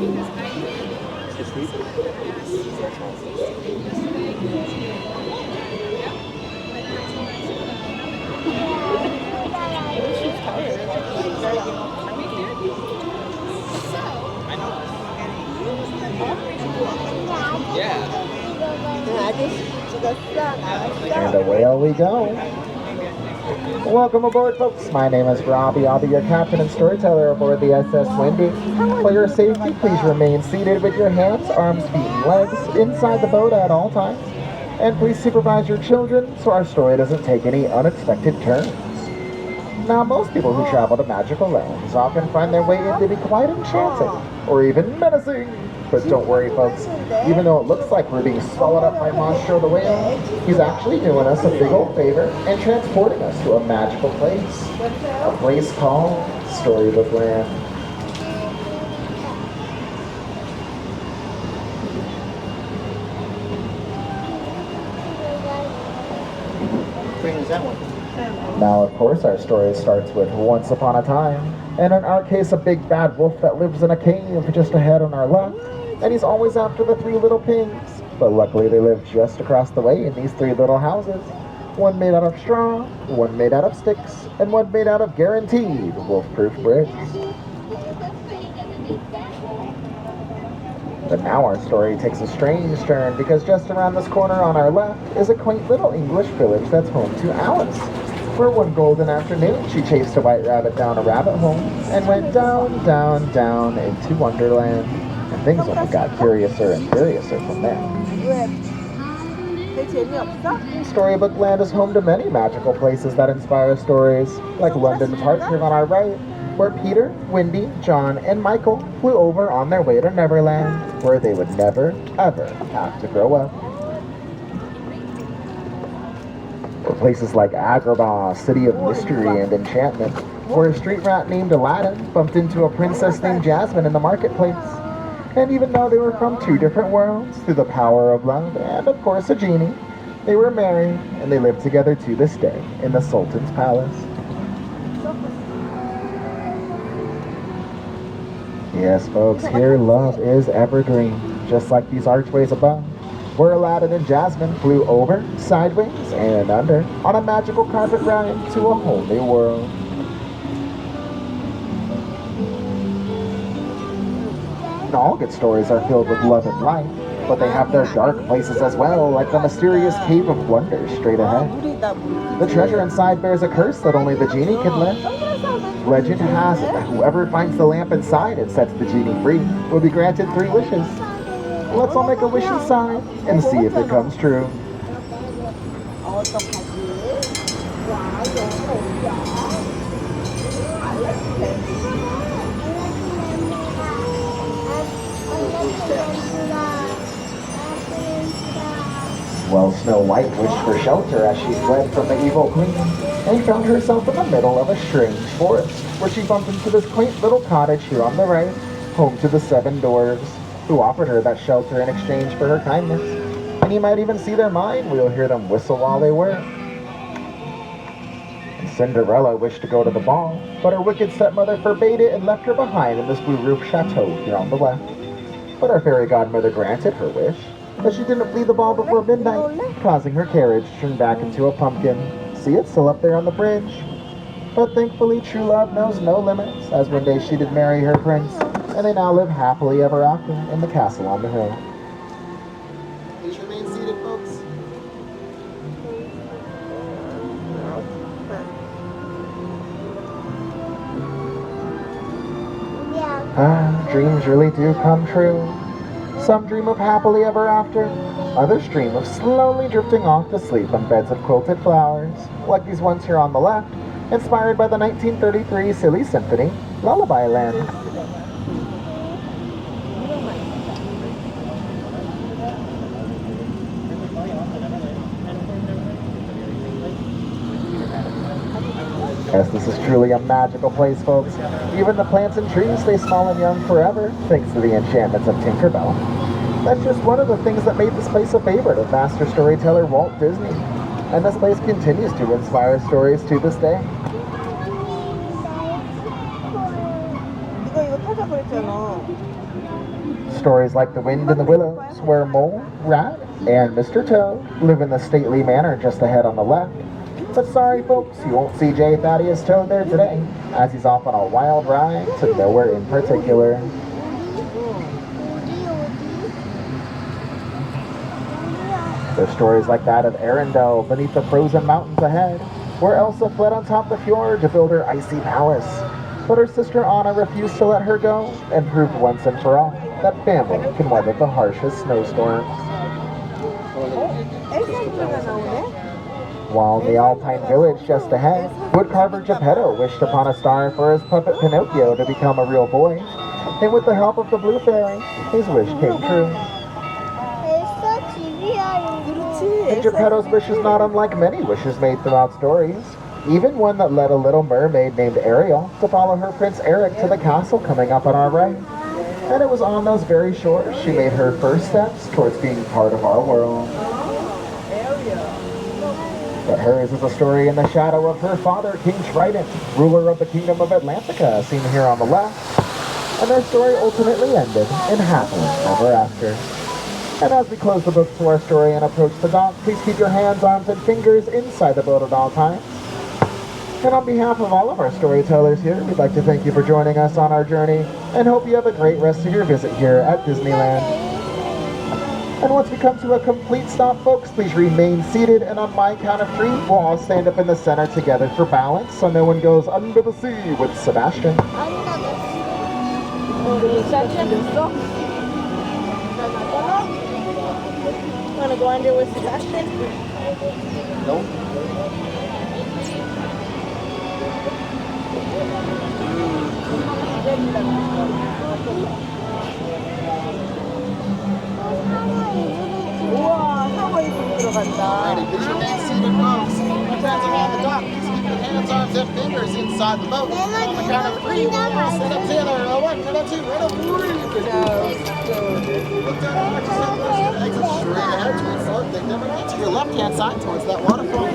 It's sleep. She's tired. And away we go. Welcome aboard, folks. My name is Robbie. I'll be your captain and storyteller aboard the SS Windy. For your safety, please remain seated with your hands, arms, feet, and legs inside the boat at all times. And please supervise your children so our story doesn't take any unexpected turns. Now, most people who travel to magical lands often find their way in to be quite enchanting, or even menacing. But don't worry, folks. Even though it looks like we're being swallowed up by Monstro the Whale, he's actually doing us a big old favor and transporting us to a magical place. A place called Storybook Land. Which is that one? Now, of course, our story starts with once upon a time, and in our case, a big bad wolf that lives in a cave just ahead on our left, and he's always after the three little pigs. But luckily, they live just across the way in these three little houses. One made out of straw, one made out of sticks, and one made out of guaranteed wolf-proof bricks. But now our story takes a strange turn because just around this corner on our left is a quaint little English village that's home to Alice. Where one golden afternoon she chased a white rabbit down a rabbit hole and went down, down, down into Wonderland. And things only got curiouser and curiouser from there. Storybook Land is home to many magical places that inspire stories, like London Park here on our right, where Peter, Wendy, John, and Michael flew over on their way to Neverland, where they would never, ever have to grow up. Or places like Agrabah, city of mystery and enchantment, where a street rat named Aladdin bumped into a princess named Jasmine in the marketplace. And even though they were from two different worlds, through the power of love and, of course, a genie, they were married and they live together to this day in the Sultan's palace. Yes, folks, here love is evergreen, just like these archways above, where Aladdin and Jasmine flew over, sideways, and under on a magical carpet ride to a whole new world. And all good stories are filled with love and light, but they have their dark places as well, like the mysterious Cave of Wonders straight ahead. The treasure inside bears a curse that only the genie can lift. Legend has it that whoever finds the lamp inside and sets the genie free will be granted 3 wishes. Let's all make a wish inside and see if it comes true. Well, Snow White wished for shelter as she fled from the evil queen and found herself in the middle of a strange forest where she bumped into this quaint little cottage here on the right, home to the 7 dwarves, who offered her that shelter in exchange for her kindness. And you might even see their mind, we'll hear them whistle while they work. And Cinderella wished to go to the ball, but her wicked stepmother forbade it and left her behind in this blue-roofed chateau here on the left. But her fairy godmother granted her wish, but she didn't flee the ball before midnight, causing her carriage to turn back into a pumpkin. See, it's still up there on the bridge. But thankfully, true love knows no limits, as one day she did marry her prince, and they now live happily ever after in the castle on the hill. Please remain seated, folks. Dreams really do come true. Some dream of happily ever after. Others dream of slowly drifting off to sleep on beds of quilted flowers, like these ones here on the left, inspired by the 1933 Silly Symphony, Lullaby Land. Yes, this is truly a magical place, folks. Even the plants and trees stay small and young forever, thanks to the enchantments of Tinkerbell. That's just one of the things that made this place a favorite of master storyteller Walt Disney. And this place continues to inspire stories to this day. 이거 타자 그랬잖아. Stories like The Wind in the Willows, where Mole, Rat, and Mr. Toad live in the stately manor just ahead on the left. But sorry folks, you won't see J. Thaddeus Toad there today, as he's off on a wild ride to nowhere in particular. There's stories like that of Arendelle beneath the frozen mountains ahead, where Elsa fled on top of the fjord to build her icy palace. But her sister Anna refused to let her go and proved once and for all that family can weather the harshest snowstorms. While in the Alpine village just ahead, woodcarver Geppetto wished upon a star for his puppet Pinocchio to become a real boy, and with the help of the Blue Fairy, his wish came true. And Geppetto's wish is not unlike many wishes made throughout stories, even one that led a little mermaid named Ariel to follow her Prince Eric to the castle coming up on our right. And it was on those very shores she made her first steps towards being part of our world. But hers is a story in the shadow of her father, King Trident, ruler of the kingdom of Atlantica, seen here on the left. And their story ultimately ended in happily ever after. And as we close the book to our story and approach the dock, please keep your hands, arms, and fingers inside the boat at all times. And on behalf of all of our storytellers here, we'd like to thank you for joining us on our journey and hope you have a great rest of your visit here at Disneyland. And once we come to a complete stop, folks, please remain seated, and on my count of 3, we'll all stand up in the center together for balance so no one goes under the sea with Sebastian. Want to go under with Sebastian? Nope. 우와, 하와이로 들어간다. Alrighty, please remain seated, folks. Your hands around the dock. Please keep your hands, arms, and fingers inside the boat. On the count of 3, we'll all stand up together. 1, 2, right up, breathe. Look down, watch yourself, exit straight ahead towards the north, then to your left-hand side towards that waterfall.